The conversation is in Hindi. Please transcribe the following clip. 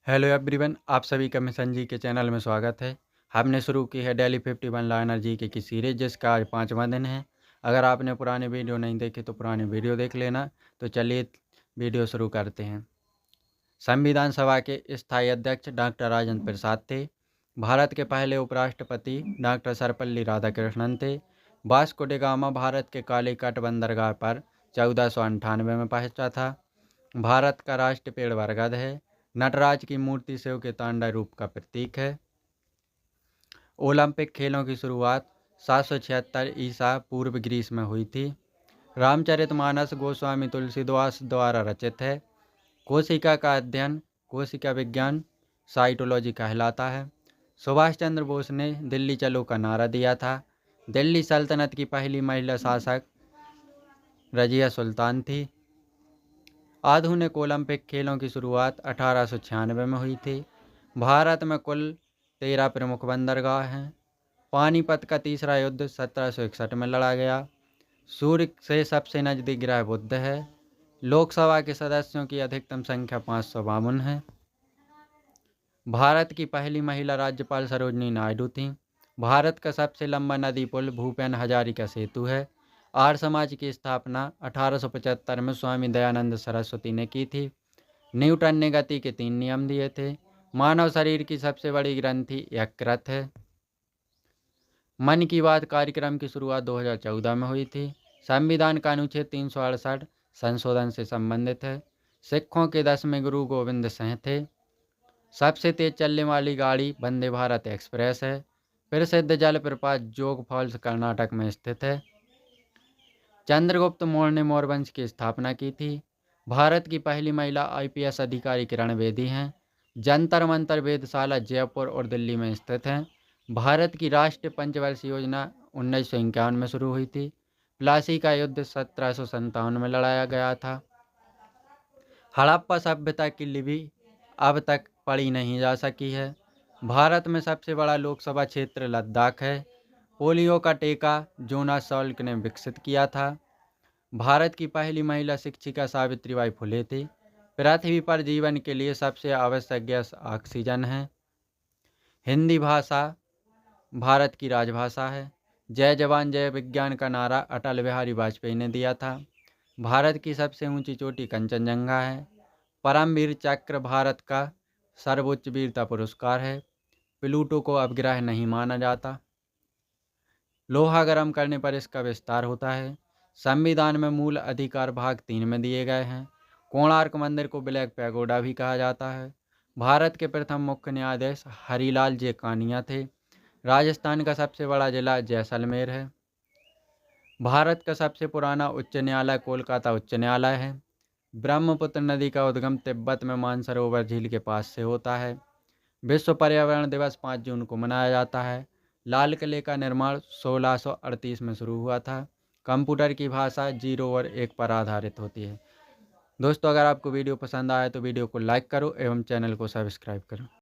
हेलो एवरीवन, आप सभी का मिशन जी के चैनल में स्वागत है। हमने शुरू की है डेली 51 लाइनर जी के की सीरीज, जिसका आज 5वां दिन है। अगर आपने पुराने वीडियो नहीं देखे तो पुराने वीडियो देख लेना। तो चलिए वीडियो शुरू करते हैं। संविधान सभा के स्थायी अध्यक्ष डॉक्टर राजेंद्र प्रसाद थे। भारत के पहले उपराष्ट्रपति डॉक्टर सर्वपल्ली राधाकृष्णन थे। वास्को डी गामा भारत के कालीकट बंदरगाह पर 1498 में पहुंचा था। भारत का राष्ट्रीय पेड़ बरगद है। नटराज की मूर्ति शिव के तांडव रूप का प्रतीक है। ओलंपिक खेलों की शुरुआत 776 ईसा पूर्व ग्रीस में हुई थी। रामचरितमानस गोस्वामी तुलसीदास द्वारा रचित है। कोशिका का अध्ययन कोशिका विज्ञान साइटोलॉजी कहलाता है। सुभाष चंद्र बोस ने दिल्ली चलो का नारा दिया था। दिल्ली सल्तनत की पहली महिला शासक रजिया सुल्तान थी। आधुनिक ओलंपिक खेलों की शुरुआत 1896 में हुई थी। भारत में कुल 13 प्रमुख बंदरगाह हैं। पानीपत का तीसरा युद्ध 1761 में लड़ा गया। सूर्य से सबसे नजदीक ग्रह बुध है। लोकसभा के सदस्यों की अधिकतम संख्या 552 है। भारत की पहली महिला राज्यपाल सरोजनी नायडू थीं। भारत का सबसे लंबा नदी पुल भूपेन हजारिका सेतु है। आर्य समाज की स्थापना 1875 में स्वामी दयानंद सरस्वती ने की थी। न्यूटन ने गति के 3 नियम दिए थे। मानव शरीर की सबसे बड़ी ग्रंथि यकृत है। मन की बात कार्यक्रम की शुरुआत 2014 में हुई थी। संविधान का अनुच्छेद 368 संशोधन से संबंधित है। सिखों के 10वें गुरु गोविंद सिंह थे। सबसे तेज चलने वाली गाड़ी वंदे भारत एक्सप्रेस है। प्रसिद्ध जलप्रपात जोग फॉल्स कर्नाटक में स्थित है। चंद्रगुप्त मौर्य ने मौर्य वंश की स्थापना की थी। भारत की पहली महिला IPS अधिकारी किरण बेदी हैं। जंतर मंतर वेधशाला जयपुर और दिल्ली में स्थित हैं। भारत की राष्ट्रीय पंचवर्षीय योजना 1951 में शुरू हुई थी। प्लासी का युद्ध 1757 में लड़ाया गया था। हड़प्पा सभ्यता की लिपि अब तक पढ़ी नहीं जा सकी है। भारत में सबसे बड़ा लोकसभा क्षेत्र लद्दाख है। पोलियो का टीका जोनास सॉल्क ने विकसित किया था। भारत की पहली महिला शिक्षिका सावित्रीबाई फुले थी। पृथ्वी पर जीवन के लिए सबसे आवश्यक गैस ऑक्सीजन है। हिंदी भाषा भारत की राजभाषा है। जय जवान जय विज्ञान का नारा अटल बिहारी वाजपेयी ने दिया था। भारत की सबसे ऊंची चोटी कंचनजंगा है। परमवीर चक्र भारत का सर्वोच्च वीरता पुरस्कार है। प्लूटो को अब ग्रह नहीं माना जाता। लोहा गर्म करने पर इसका विस्तार होता है। संविधान में मूल अधिकार भाग 3 में दिए गए हैं। कोणार्क मंदिर को ब्लैक पैगोडा भी कहा जाता है। भारत के प्रथम मुख्य न्यायाधीश हरिलाल जे कानिया थे। राजस्थान का सबसे बड़ा जिला जैसलमेर है। भारत का सबसे पुराना उच्च न्यायालय कोलकाता उच्च न्यायालय है। ब्रह्मपुत्र नदी का उद्गम तिब्बत में मानसरोवर झील के पास से होता है। विश्व पर्यावरण दिवस 5 जून को मनाया जाता है। लाल किले का निर्माण 1638 में शुरू हुआ था। कंप्यूटर की भाषा 0 और 1 पर आधारित होती है। दोस्तों, अगर आपको वीडियो पसंद आया तो वीडियो को लाइक करो एवं चैनल को सब्सक्राइब करो।